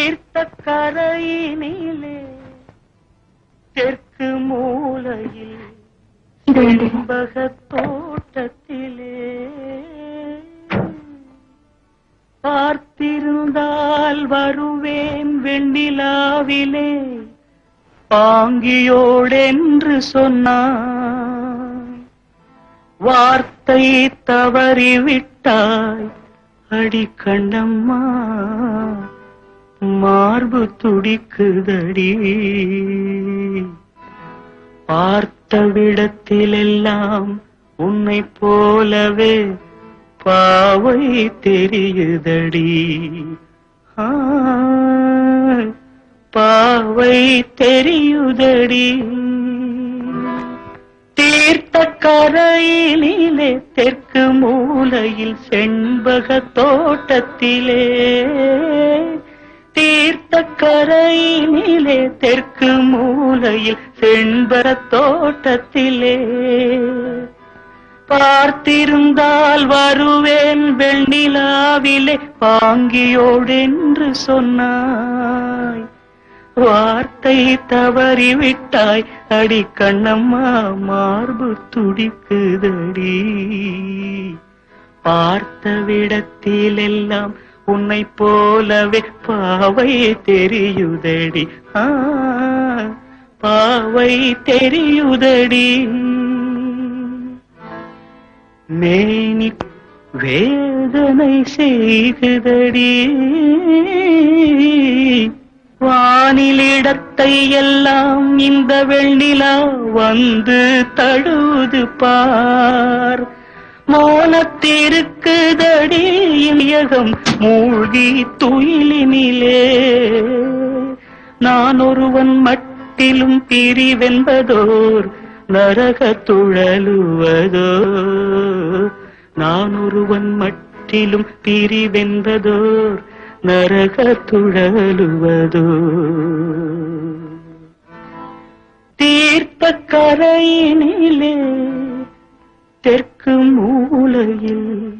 தீர்த்த கரையினிலே தெற்கு மூலையில் செண்பகத் தோட்டத்திலே பார்த்திருந்தால் வருவேன் வெண்ணிலாவிலே பாங்கியோடென்று சொன்னாய். வார்த்தை தவறிவிட்டாய் அடி கண்ணம்மா, மார்பு துடிக்குதடி. பார்த்த விடத்திலெல்லாம் உன்னை போலவே பாவை தெரியுதடி. பாவை தெரியுதடி. தீர்த்த கரையினிலே தெற்கு மூலையில் செண்பக தோட்டத்திலே தீர்த்த கரையினிலே தெற்கு மூலையில் செண்பக தோட்டத்திலே பார்த்திருந்தால் வருவேன் வெண்ணிலாவிலே பாங்கியோடென்று சொன்னாய். வார்த்தை தவறிவிட்டாய் அடி கண்ணம்மா, மார்பு துடிக்குதடி. பார்த்த விடத்திலெல்லாம் உன்னை போலவே பாவை தெரியுதடி. பாவை தெரியுதடி. மேனி வேதனை செய்குதடி. வானிலிடத்தை எல்லாம் இந்த வெண்ணிலா வந்து தழுது பார். மோனத்திருக்குதடி இயகம் மூழ்கி துயிலினிலே. நான் ஒருவன் மட்டிலும் பிரிவென்பதோர் நரக துழலுவதோ. நான் ஒருவன் மட்டிலும் பிரிவென்பதோர் நரக துழலுவதோ. தீர்த்த கரையினிலே தெற்கு மூலையில்